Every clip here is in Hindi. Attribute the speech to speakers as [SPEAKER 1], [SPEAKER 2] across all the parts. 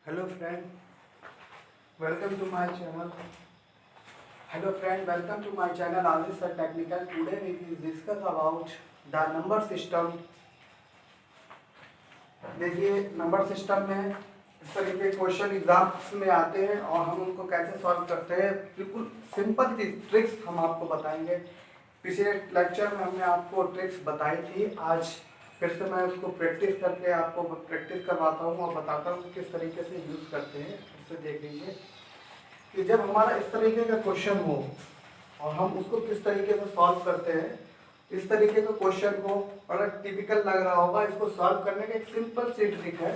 [SPEAKER 1] Hello friend, welcome to my channel. Hello friend, welcome to my channel Aziz Sir Technical. Today we will discuss about the number system. देखिए नंबर सिस्टम में इस तरह के क्वेश्चन एग्जाम्स में आते हैं और हम उनको कैसे सॉल्व करते हैं, बिल्कुल सिंपल ट्रिक्स हम आपको बताएंगे। पिछले लेक्चर में हमने आपको ट्रिक्स बताई थी, आज फिर से मैं उसको प्रैक्टिस करके आपको प्रैक्टिस करवाता हूँ और बताता हूँ किस तरीके से यूज़ करते हैं। फिर से देख लीजिए कि जब हमारा इस तरीके का क्वेश्चन हो और हम उसको किस तरीके से सॉल्व करते हैं। इस तरीके का क्वेश्चन को बड़ा टिपिकल लग रहा होगा, इसको सॉल्व करने का एक सिंपल सी ट्रिक है,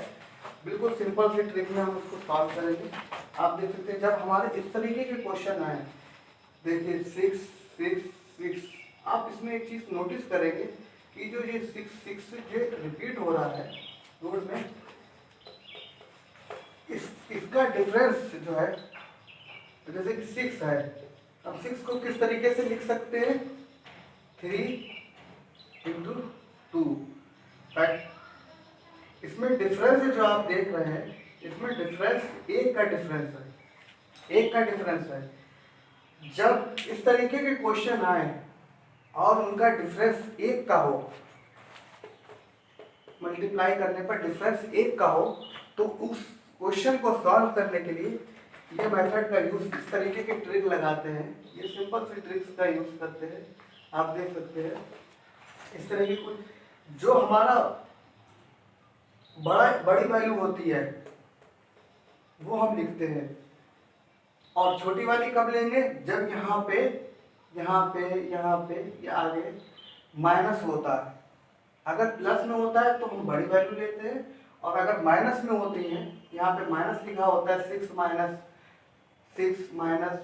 [SPEAKER 1] बिल्कुल सिंपल सी ट्रिक में हम उसको सॉल्व करेंगे। आप देख सकते हैं जब हमारे इस तरीके के क्वेश्चन आए, देखिए 6 6 6, आप इसमें एक चीज़ नोटिस करेंगे कि जो ये 6 6 जो रिपीट हो रहा है रूट में, इसका डिफरेंस जो है, जैसे कि 6 है, अब 6 को किस तरीके से लिख सकते हैं, 3 इंटू 2, राइट। इसमें डिफरेंस जो आप देख रहे हैं, इसमें डिफरेंस एक का डिफरेंस है, एक का डिफरेंस है। जब इस तरीके के क्वेश्चन आए और उनका डिफरेंस एक का हो, मल्टीप्लाई करने पर डिफरेंस एक का हो, तो उस क्वेश्चन को सॉल्व करने के लिए ये मेथड का यूज, इस तरीके की ट्रिक लगाते हैं, ये सिंपल सी ट्रिक्स का यूज करते हैं। आप देख सकते हैं इस तरह की कुछ जो हमारा बड़ी वैल्यू होती है वो हम लिखते हैं, और छोटी वाली कब लेंगे, जब यहाँ पे ये आगे माइनस होता है। अगर प्लस में होता है तो हम बड़ी वैल्यू लेते हैं, और अगर माइनस में होती है, यहाँ पे माइनस लिखा होता है, 6 माइनस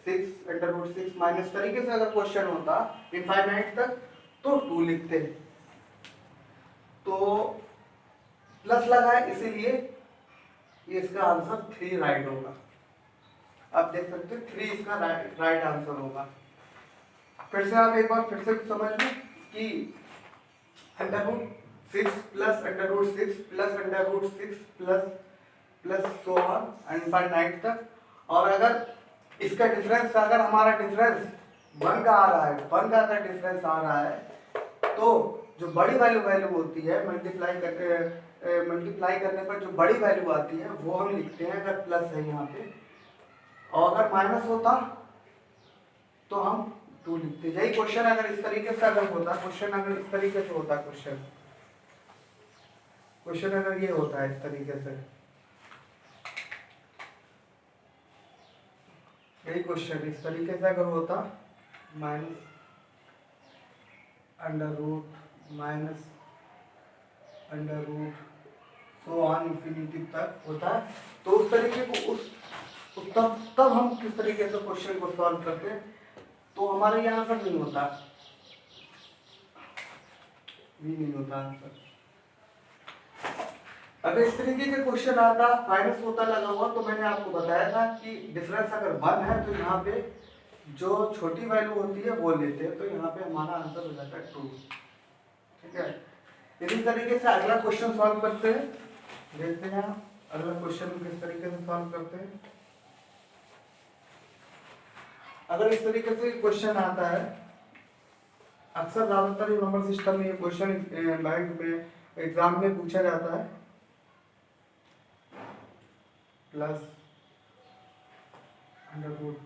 [SPEAKER 1] 6 अंडर रूट 6 माइनस तरीके से अगर क्वेश्चन होता इनफाइनाइट तक तो 2 लिखते हैं। तो प्लस लगा है इसीलिए ये इसका आंसर 3 राइट होगा। आप देख सकते हैं 3 इसका राइट आंसर होगा। फिर से आप एक बार फिर से समझ लें कि under root 6 plus under root 6 plus under root 6 plus plus so on infinite तक। और अगर इसका डिफरेंस, अगर हमारा डिफरेंस 1 का आ रहा है, 1 का अगर डिफरेंस आ रहा है, तो जो बड़ी वैल्यू होती है, मल्टीप्लाई करने पर जो बड़ी वैल्यू आती है वो हम लिखते हैं, अगर प्लस है यहाँ पे, और अगर माइनस होता तो हम 2 लिखते। यही क्वेश्चन अगर इस तरीके से अगर होता, क्वेश्चन अगर इस तरीके से होता, क्वेश्चन अगर ये होता है इस तरीके से, यही क्वेश्चन इस तरीके से अगर होता, minus under root minus under root so on infinity तक होता है, तो उस तरीके को तब हम किस तरीके से क्वेश्चन को सॉल्व करते हैं, तो हमारे यहाँ आंसर नहीं होता, भी नहीं होता आंसर। अगर इस तरीके का क्वेश्चन आता, माइनस होता लगा हुआ, तो मैंने आपको बताया था कि डिफरेंस अगर 1 है तो यहाँ पे जो छोटी वैल्यू होती है वो लेते हैं, तो यहाँ पे हमारा आंसर हो जाता है 2। ठीक है, इसी तरीके से अगला क्वेश्चन सॉल्व करते हैं, देखते हैं अगला क्वेश्चन किस तरीके से सॉल्व करते हैं। अगर इस तरीके से क्वेश्चन आता है, अक्सर ज्यादातर नंबर सिस्टम में ये क्वेश्चन बैंक में एग्जाम में पूछा जाता है, plus under root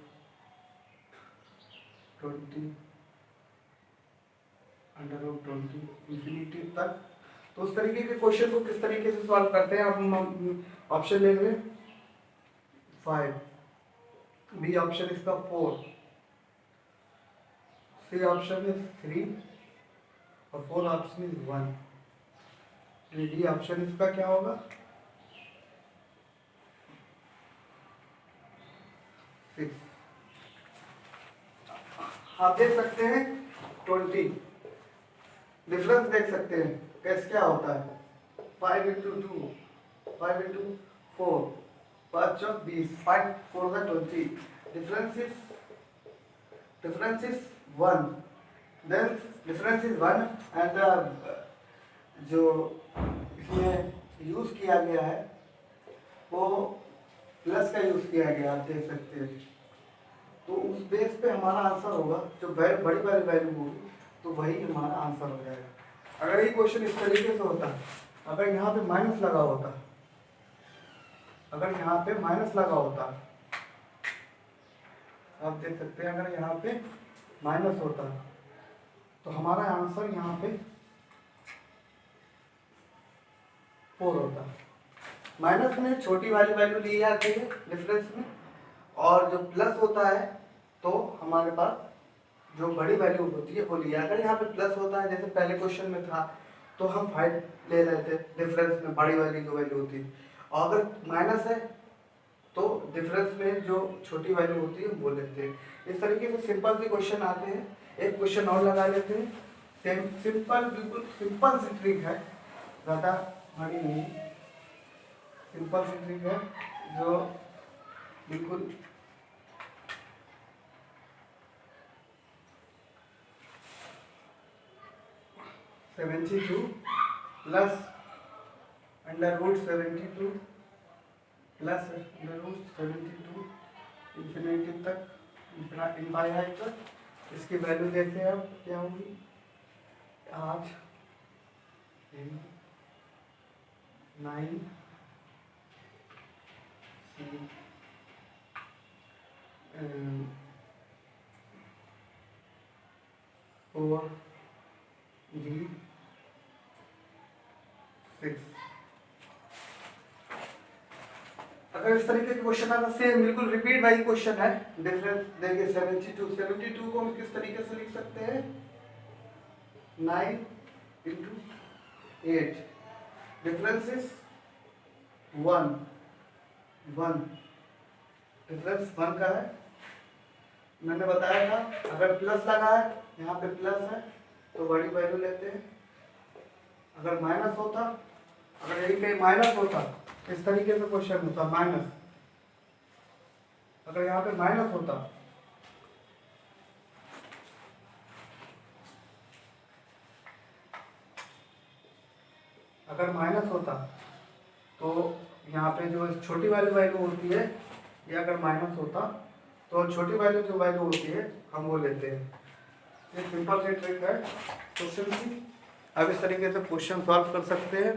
[SPEAKER 1] 20 under root 20 infinity तक। तो उस तरीके के क्वेश्चन को किस तरीके से सॉल्व करते हैं, हम ऑप्शन लेंगे 5, बी ऑप्शन इसका 4, सी ऑप्शन इज 3 और 4 ऑप्शन इज 1, डी ऑप्शन इसका क्या होगा 6। आप देख सकते हैं 20, डिफरेंस देख सकते हैं कैसे क्या होता है, 5 इंटू 2 5 इंटू 4 5 चौक 20, 5 4 का 20, difference is 1, then difference is 1 and जो इसमें यूज किया गया है वो प्लस का यूज़ किया गया, आप देख सकते हैं। तो उस बेस पे हमारा आंसर होगा, जो बड़ी वाली वैल्यू होगी तो वही हमारा आंसर हो जाएगा। अगर ये क्वेश्चन इस तरीके से होता, अगर यहाँ पे माइनस लगा होता, अगर यहाँ पे माइनस लगा होता, आप देख सकते हैं, अगर यहाँ पे माइनस होता तो हमारा आंसर यहाँ पे 4 होता। माइनस में छोटी वाली वैल्यू ली जाती है डिफरेंस में, और जो प्लस होता है तो हमारे पास जो बड़ी वैल्यू होती है वो लिया। अगर यहाँ पे प्लस होता है, जैसे पहले क्वेश्चन में था, तो हम 5 ले रहे थे डिफरेंस में, बड़ी वाली जो वैल्यू होती है। और अगर माइनस है तो डिफरेंस में जो छोटी वैल्यू होती है वो लेते हैं। इस तरीके से सिंपल से क्वेश्चन आते हैं। एक क्वेश्चन और लगा लेते हैं, सिंपल, बिल्कुल सिंपल सी ट्रिक है, ज़्यादा बड़ी नहीं, सिंपल सी ट्रिक है जो बिल्कुल (72 प्लस √72 प्लस √72 इंफिनिटी तक, इंफाइनाइट तक। इसकी वैल्यू देखते हैं अब क्या होगी। 8 9 4 3 6। अगर इस तरीके के क्वेश्चन आता, सेम बिल्कुल रिपीट वाली क्वेश्चन है, डिफरेंस देखिए 72 को हम किस तरीके से लिख सकते हैं, 9 × 8, डिफरेंस इज 1, डिफरेंस 1 का है। मैंने बताया था अगर प्लस लगा है, यहाँ पे प्लस है तो बड़ी वैल्यू लेते हैं। अगर माइनस होता, अगर यही कहीं माइनस होता, इस तरीके से क्वेश्चन होता माइनस, अगर यहाँ पे माइनस होता तो यहाँ पे जो छोटी वाली वैल्यू होती है, या अगर माइनस होता तो छोटी वाली जो वैल्यू होती है हम वो लेते हैं। ये सिंपल सी ट्रिक है क्वेश्चन की। अब इस तरीके से क्वेश्चन सॉल्व कर सकते हैं।